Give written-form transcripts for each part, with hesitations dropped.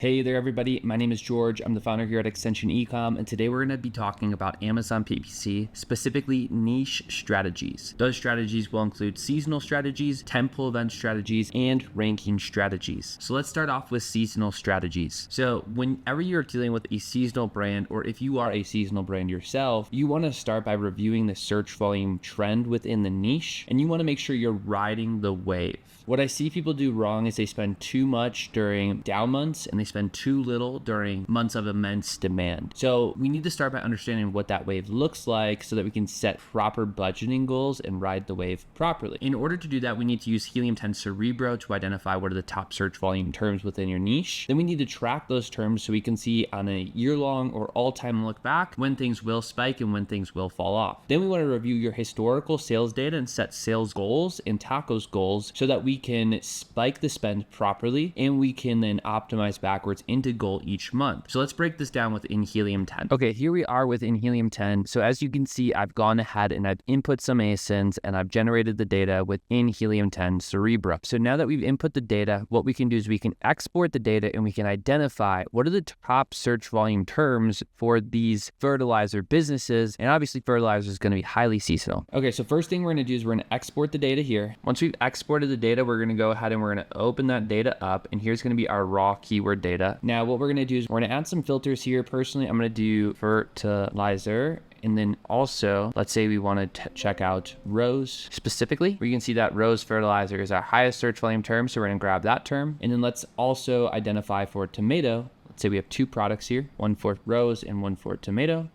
Hey there, everybody. My name is George. I'm the founder here at Extension Ecom, and today we're going to be talking about Amazon PPC, specifically niche strategies. Those strategies will include seasonal strategies, tentpole event strategies, and ranking strategies. So let's start off with seasonal strategies. So whenever you're dealing with a seasonal brand, or if you are a seasonal brand yourself, you want to start by reviewing the search volume trend within the niche, and you want to make sure you're riding the wave. What I see people do wrong is they spend too much during down months and they spend too little during months of immense demand. So we need to start by understanding what that wave looks like so that we can set proper budgeting goals and ride the wave properly. In order to do that, we need to use Helium 10 Cerebro to identify what are the top search volume terms within your niche. Then we need to track those terms so we can see on a year-long or all-time look back when things will spike and when things will fall off. Then we want to review your historical sales data and set sales goals and tacos goals so that we can spike the spend properly and we can then optimize backwards into goal each month. So let's break this down within Helium 10. Okay, here we are within Helium 10. So as you can see, I've gone ahead and I've input some ASINs and I've generated the data within Helium 10 Cerebro. So now that we've input the data, what we can do is we can export the data and we can identify what are the top search volume terms for these fertilizer businesses. And obviously fertilizer is going to be highly seasonal. Okay, so first thing we're going to do is we're going to export the data here. Once we've exported the data, we're going to go ahead and we're going to open that data up, and here's going to be our raw keyword data. Now what we're going to do is we're going to add some filters here. Personally, I'm going to do fertilizer. And then also, let's say we want to check out rose specifically, where you can see that rose fertilizer is our highest search volume term. So we're going to grab that term. And then let's also identify for tomato. Let's say we have two products here, one for rose and one for tomato.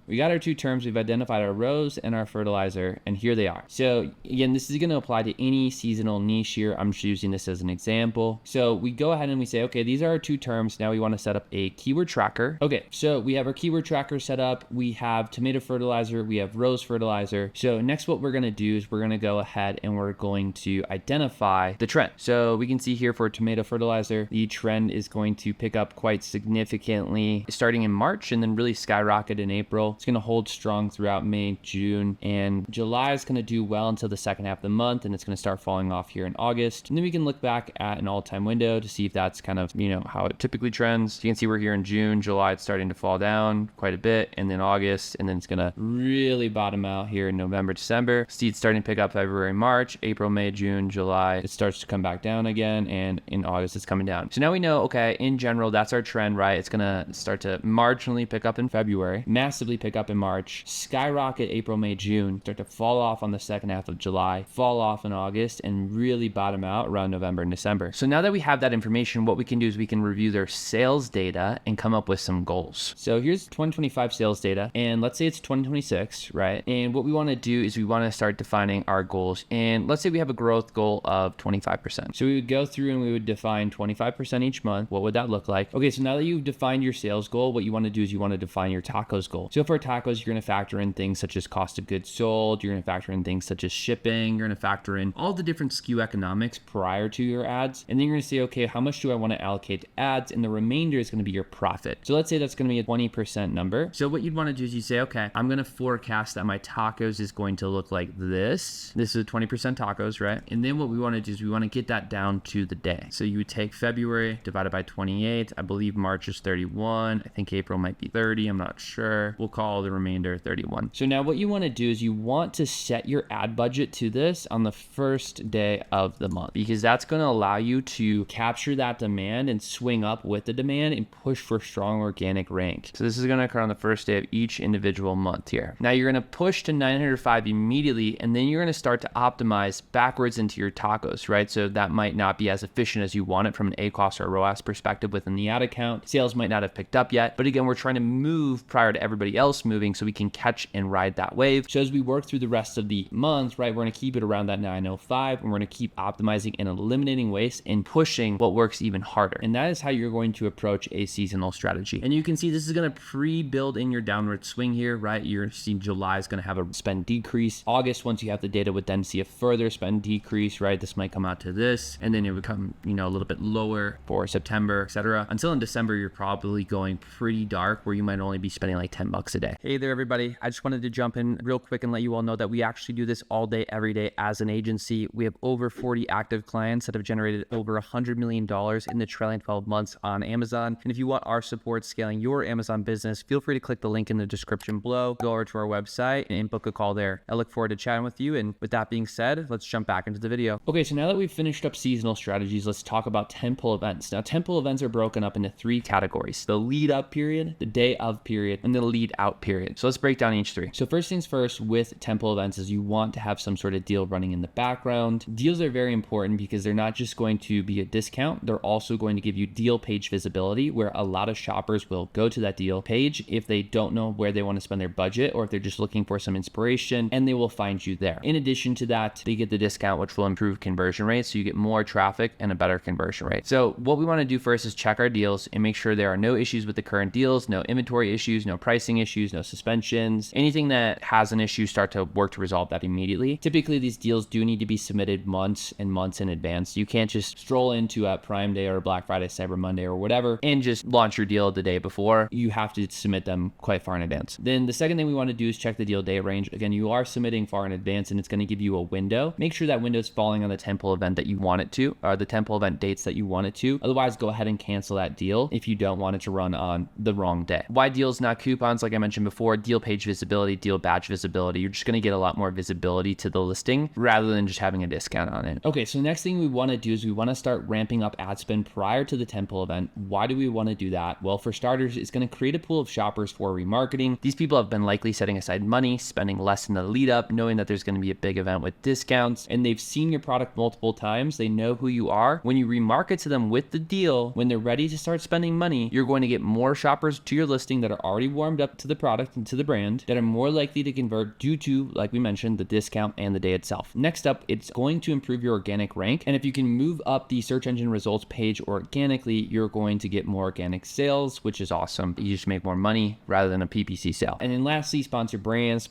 We got our two terms, we've identified our rose and our fertilizer, and here they are. So again, this is gonna apply to any seasonal niche here. I'm just using this as an example. So we go ahead and we say, okay, these are our two terms. Now we wanna set up a keyword tracker. Okay, so we have our keyword tracker set up. We have tomato fertilizer, we have rose fertilizer. So next what we're gonna do is we're gonna go ahead and we're going to identify the trend. So we can see here for tomato fertilizer, the trend is going to pick up quite significantly starting in March and then really skyrocket in April. It's going to hold strong throughout May, June, and July is going to do well until the second half of the month, and it's going to start falling off here in August. And then we can look back at an all-time window to see if that's kind of, how it typically trends. So you can see we're here in June, July, it's starting to fall down quite a bit, and then August, and then it's going to really bottom out here in November, December. See it's starting to pick up February, March, April, May, June, July. It starts to come back down again, and in August, it's coming down. So now we know, okay, in general, that's our trend, right? It's going to start to marginally pick up in February, massively pick up in March, skyrocket April, May, June, start to fall off on the second half of July, fall off in August, and really bottom out around November and December. So now that we have that information, what we can do is we can review their sales data and come up with some goals. So here's 2025 sales data, and let's say it's 2026, right? And what we want to do is we want to start defining our goals. And let's say we have a growth goal of 25%. So we would go through and we would define 25% each month. What would that look like? Okay, so now that you've defined your sales goal, what you want to do is you want to define your tacos goal. So for tacos, you're going to factor in things such as cost of goods sold. You're going to factor in things such as shipping. You're going to factor in all the different SKU economics prior to your ads. And then you're going to say, okay, how much do I want to allocate to ads? And the remainder is going to be your profit. So let's say that's going to be a 20% number. So what you'd want to do is you say, okay, I'm going to forecast that my tacos is going to look like this. This is 20% tacos, right? And then what we want to do is we want to get that down to the day. So you would take February divided by 28. I believe March is 31. I think April might be 30. I'm not sure. We'll call the remainder 31. So now what you want to do is you want to set your ad budget to this on the first day of the month, because that's going to allow you to capture that demand and swing up with the demand and push for strong organic rank. So this is going to occur on the first day of each individual month here. Now you're going to push to 905 immediately, and then you're going to start to optimize backwards into your tacos, right? So that might not be as efficient as you want it from an ACoS or ROAS perspective within the ad account. Sales might not have picked up yet, but again, we're trying to move prior to everybody else moving so we can catch and ride that wave. So as we work through the rest of the month, right, we're going to keep it around that 905, and we're going to keep optimizing and eliminating waste and pushing what works even harder. And that is how you're going to approach a seasonal strategy. And you can see this is going to pre-build in your downward swing here, right? You're seeing July is going to have a spend decrease. August, once you have the data, would then see a further spend decrease, right? This might come out to this, and then it would come, a little bit lower for September, etc. Until in December, you're probably going pretty dark, where you might only be spending like $10 a today. Hey there, everybody. I just wanted to jump in real quick and let you all know that we actually do this all day, every day as an agency. We have over 40 active clients that have generated over $100 million in the trailing 12 months on Amazon. And if you want our support scaling your Amazon business, feel free to click the link in the description below, go over to our website and book a call there. I look forward to chatting with you. And with that being said, let's jump back into the video. Okay, so now that we've finished up seasonal strategies, let's talk about tentpole events. Now, tentpole events are broken up into 3 categories: the lead up period, the day of period, and the lead out period. So let's break down each 3. So first things first with tentpole events is you want to have some sort of deal running in the background. Deals are very important because they're not just going to be a discount, they're also going to give you deal page visibility, where a lot of shoppers will go to that deal page if they don't know where they want to spend their budget, or if they're just looking for some inspiration, and they will find you there. In addition to that, they get the discount, which will improve conversion rates, so you get more traffic and a better conversion rate. So what we want to do first is check our deals and make sure there are no issues with the current deals, no inventory issues, no pricing issues, no suspensions. Anything that has an issue, start to work to resolve that immediately. Typically, these deals do need to be submitted months and months in advance. You can't just stroll into a Prime Day or Black Friday, Cyber Monday or whatever and just launch your deal the day before. You have to submit them quite far in advance. Then the second thing we want to do is check the deal day range. Again, you are submitting far in advance and it's going to give you a window. Make sure that window is falling on the tentpole event that you want it to, or the tentpole event dates that you want it to. Otherwise, go ahead and cancel that deal if you don't want it to run on the wrong day. Why deals, not coupons? Like I mentioned before, deal page visibility, deal badge visibility. You're just going to get a lot more visibility to the listing rather than just having a discount on it. Okay, so next thing we want to do is we want to start ramping up ad spend prior to the tentpole event. Why do we want to do that? Well, for starters, it's going to create a pool of shoppers for remarketing. These people have been likely setting aside money, spending less in the lead up, knowing that there's going to be a big event with discounts, and they've seen your product multiple times. They know who you are. When you remarket to them with the deal, when they're ready to start spending money, you're going to get more shoppers to your listing that are already warmed up to the product and to the brand, that are more likely to convert due to, like we mentioned, the discount and the day itself. Next up, it's going to improve your organic rank. And if you can move up the search engine results page organically, you're going to get more organic sales, which is awesome. You just make more money rather than a PPC sale. And then lastly, sponsor brands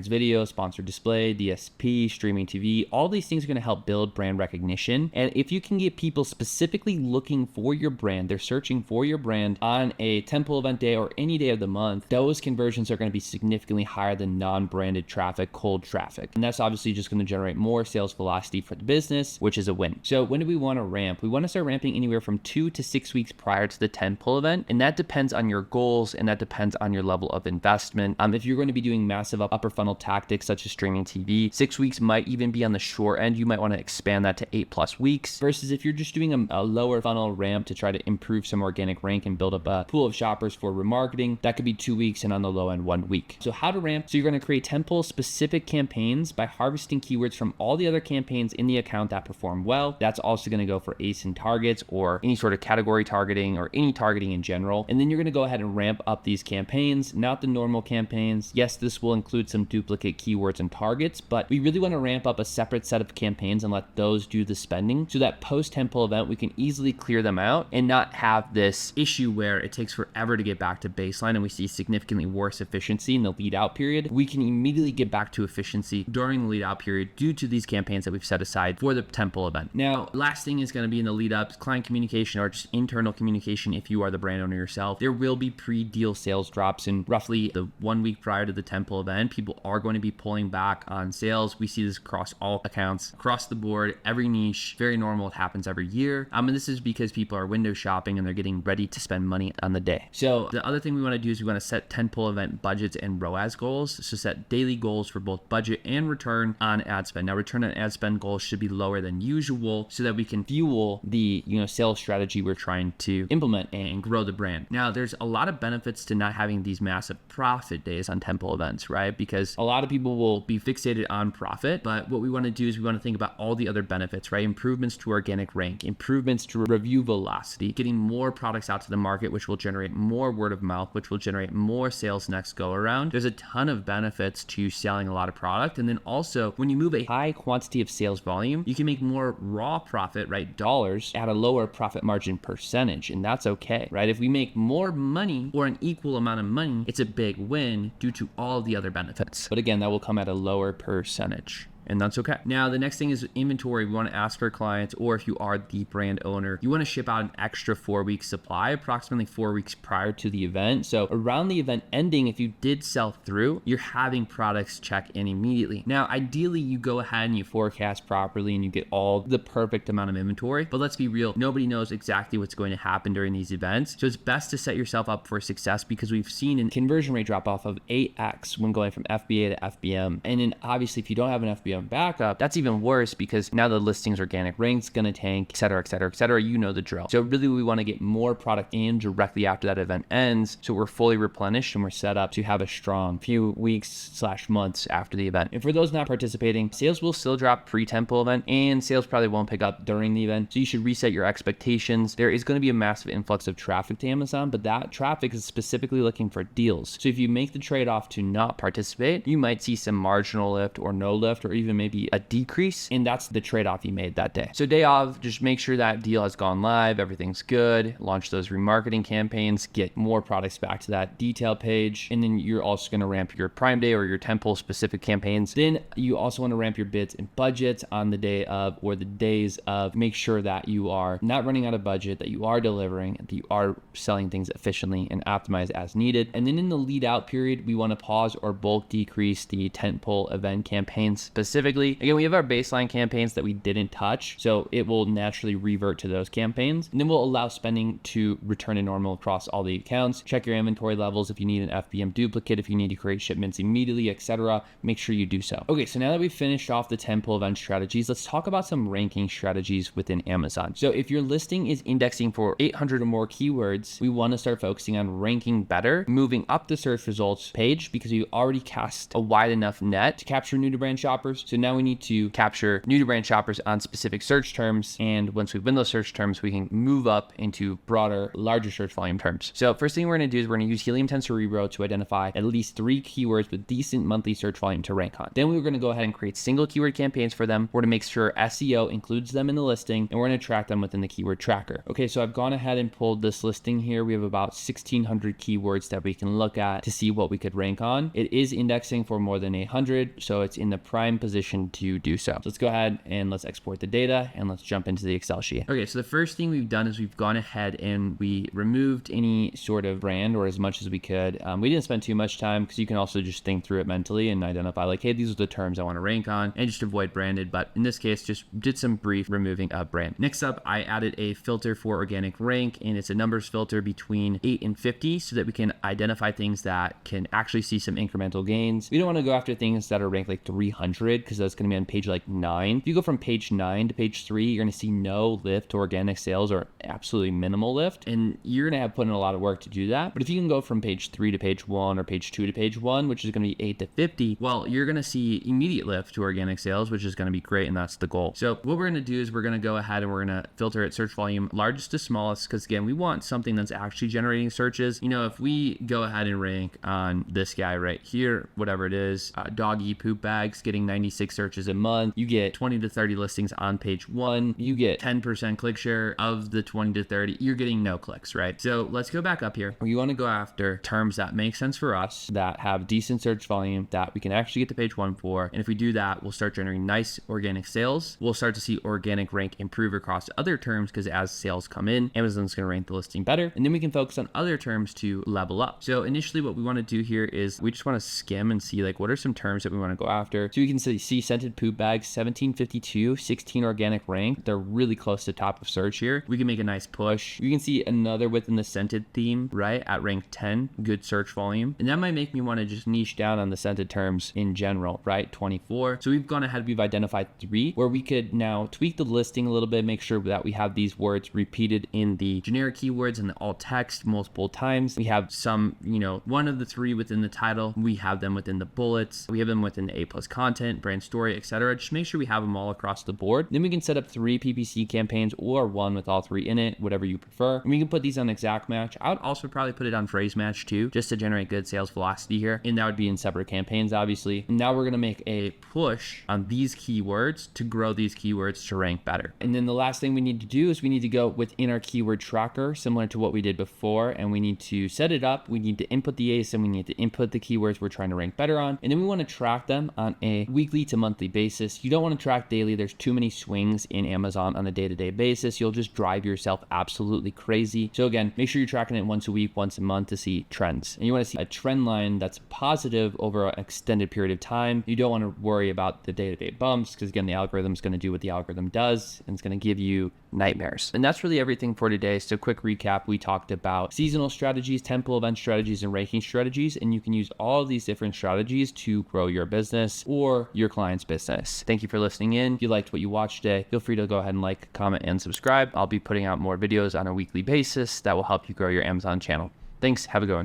video, sponsor display, DSP, streaming TV. All these things are going to help build brand recognition. And if you can get people specifically looking for your brand, they're searching for your brand on a tentpole event day or any day of the month, those conversions are going to be significantly higher than non-branded traffic, cold traffic. And that's obviously just going to generate more sales velocity for the business, which is a win. So when do we want to ramp? We want to start ramping anywhere from 2 to 6 weeks prior to the tentpole event. And that depends on your goals and that depends on your level of investment. If you're going to be doing massive upper funnel tactics such as streaming TV, 6 weeks might even be on the short end. You might want to expand that to 8+ weeks, versus if you're just doing a lower funnel ramp to try to improve some organic rank and build up a pool of shoppers for remarketing, that could be 2 weeks, and on the low end 1 week. So how to ramp? So you're going to create tentpole specific campaigns by harvesting keywords from all the other campaigns in the account that perform well. That's also going to go for ASIN targets or any sort of category targeting or any targeting in general. And then you're going to go ahead and ramp up these campaigns, not the normal campaigns. Yes, this will include some duplicate keywords and targets, but we really want to ramp up a separate set of campaigns and let those do the spending, so that post tentpole event we can easily clear them out and not have this issue where it takes forever to get back to baseline and we see significantly worse efficiency in the lead out period. We can immediately get back to efficiency during the lead out period due to these campaigns that we've set aside for the tentpole event. Now, last thing is going to be in the lead up, client communication or just internal communication. If you are the brand owner yourself, there will be pre-deal sales drops in roughly the 1 week prior to the tentpole event. People are going to be pulling back on sales. We see this across all accounts, across the board, every niche. Very normal. It happens every year. And this is because people are window shopping and they're getting ready to spend money on the day. So the other thing we want to do is we want to set tentpole event budgets and ROAS goals. So set daily goals for both budget and return on ad spend. Now, return on ad spend goals should be lower than usual so that we can fuel the sales strategy we're trying to implement and grow the brand. Now, there's a lot of benefits to not having these massive profit days on tentpole events, right? Because a lot of people will be fixated on profit, but what we want to do is we want to think about all the other benefits, right? Improvements to organic rank, improvements to review velocity, getting more products out to the market, which will generate more word of mouth, which will generate more sales next go around. There's a ton of benefits to selling a lot of product. And then also, when you move a high quantity of sales volume, you can make more raw profit, right? Dollars at a lower profit margin percentage. And that's okay, right? If we make more money or an equal amount of money, it's a big win due to all the other benefits. But again, that will come at a lower percentage. and that's okay. Now, the next thing is inventory. We want to ask our clients, or if you are the brand owner, you want to ship out an extra 4-week supply, approximately 4 weeks prior to the event. So around the event ending, if you did sell through, you're having products check in immediately. Now, ideally, you go ahead and you forecast properly and you get all the perfect amount of inventory, but let's be real, nobody knows exactly what's going to happen during these events. So it's best to set yourself up for success, because we've seen a conversion rate drop off of 8x when going from FBA to FBM. And then obviously, if you don't have an FBM backup, that's even worse, because now the listing's organic rank's going to tank, et cetera, et cetera, et cetera. You know the drill. So really, we want to get more product in directly after that event ends, so we're fully replenished and we're set up to have a strong few weeks/months after the event. And for those not participating, sales will still drop pre-Tentpole event, and sales probably won't pick up during the event. So you should reset your expectations. There is going to be a massive influx of traffic to Amazon, but that traffic is specifically looking for deals. So if you make the trade-off to not participate, you might see some marginal lift or no lift, or even maybe a decrease, and that's the trade-off you made that day. So day off, just make sure that deal has gone live, everything's good, launch those remarketing campaigns, get more products back to that detail page, and then you're also going to ramp your Prime Day or your Tentpole specific campaigns. Then you also want to ramp your bids and budgets on the day of, or the days of. Make sure that you are not running out of budget, that you are delivering, that you are selling things efficiently and optimized as needed. And then in the lead out period, we want to pause or bulk decrease the Tentpole event campaigns specifically. Again, we have our baseline campaigns that we didn't touch, so it will naturally revert to those campaigns. And then we'll allow spending to return to normal across all the accounts. Check your inventory levels if you need an FBM duplicate, if you need to create shipments immediately, etc. Make sure you do so. Okay, so now that we've finished off the Tentpole event strategies, let's talk about some ranking strategies within Amazon. So if your listing is indexing for 800 or more keywords, we want to start focusing on ranking better, moving up the search results page, because you already cast a wide enough net to capture new to brand shoppers. So now we need to capture new to brand shoppers on specific search terms. And once we win those search terms, we can move up into broader, larger search volume terms. So first thing we're going to do is we're going to use Helium 10 Cerebro to identify at least 3 keywords with decent monthly search volume to rank on. Then we're going to go ahead and create single keyword campaigns for them. We're going to make sure SEO includes them in the listing, and we're going to track them within the keyword tracker. Okay, so I've gone ahead and pulled this listing here. We have about 1,600 keywords that we can look at to see what we could rank on. It is indexing for more than 800, so it's in the prime position to do so. So let's go ahead and let's export the data, and let's jump into the Excel sheet. Okay, so the first thing we've done is we've gone ahead and we removed any sort of brand, or as much as we could. We didn't spend too much time, because you can also just think through it mentally and identify like, hey, these are the terms I want to rank on, and just avoid branded. But in this case, just did some brief removing of brand. Next up, I added a filter for organic rank, and it's a numbers filter between 8 and 50, so that we can identify things that can actually see some incremental gains. We don't want to go after things that are ranked like 300, because that's going to be on page like 9. If you go from page 9 to page 3, you're going to see no lift to organic sales, or absolutely minimal lift, and you're going to have put in a lot of work to do that. But if you can go from page 3 to page 1, or page 2 to page 1, which is going to be 8 to 50, well, you're going to see immediate lift to organic sales, which is going to be great, and that's the goal. So what we're going to do is we're going to go ahead and we're going to filter it search volume largest to smallest, because again, we want something that's actually generating searches. You know, if we go ahead and rank on this guy right here, whatever it is, doggy poop bags getting 96 searches a month, you get 20 to 30 listings on page 1, you get 10% click share of the 20 to 30, you're getting no clicks, right? So let's go back up here. We want to go after terms that make sense for us, that have decent search volume, that we can actually get to page 1 for. And if we do that, we'll start generating nice organic sales. We'll start to see organic rank improve across other terms, because as sales come in, Amazon's going to rank the listing better. And then we can focus on other terms to level up. So initially what we want to do here is we just want to skim and see like what are some terms that we want to go after. So you can see scented poop bags, 1752, 16 organic rank. They're really close to top of search here. We can make a nice push. You can see another within the scented theme, right, at rank 10, good search volume. And that might make me want to just niche down on the scented terms in general, right, 24. So we've gone ahead, we've identified 3 where we could now tweak the listing a little bit, make sure that we have these words repeated in the generic keywords and the alt text multiple times. We have some, you know, one of the 3 within the title. We have them within the bullets. We have them within the A+ content, brand story, etc. Just make sure we have them all across the board. Then we can set up 3 PPC campaigns, or 1 with all 3 in it, whatever you prefer. And we can put these on exact match. I would also probably put it on phrase match too, just to generate good sales velocity here. And that would be in separate campaigns, obviously. And now we're going to make a push on these keywords to grow these keywords to rank better. And then the last thing we need to do is we need to go within our keyword tracker, similar to what we did before, and we need to set it up. We need to input the ASIN, we need to input the keywords we're trying to rank better on, and then we want to track them on a weekly weekly to monthly basis. You don't want to track daily. There's too many swings in Amazon on a day-to-day basis. You'll just drive yourself absolutely crazy. So again, make sure you're tracking it once a week, once a month to see trends. And you want to see a trend line that's positive over an extended period of time. You don't want to worry about the day-to-day bumps because again, the algorithm is going to do what the algorithm does and it's going to give you nightmares. And that's really everything for today. So quick recap, we talked about seasonal strategies, Tentpole event strategies, and ranking strategies, and you can use all of these different strategies to grow your business or your client's business. Thank you for listening in. If you liked what you watched today, feel free to go ahead and like, comment, and subscribe. I'll be putting out more videos on a weekly basis that will help you grow your Amazon channel. Thanks. Have a good one.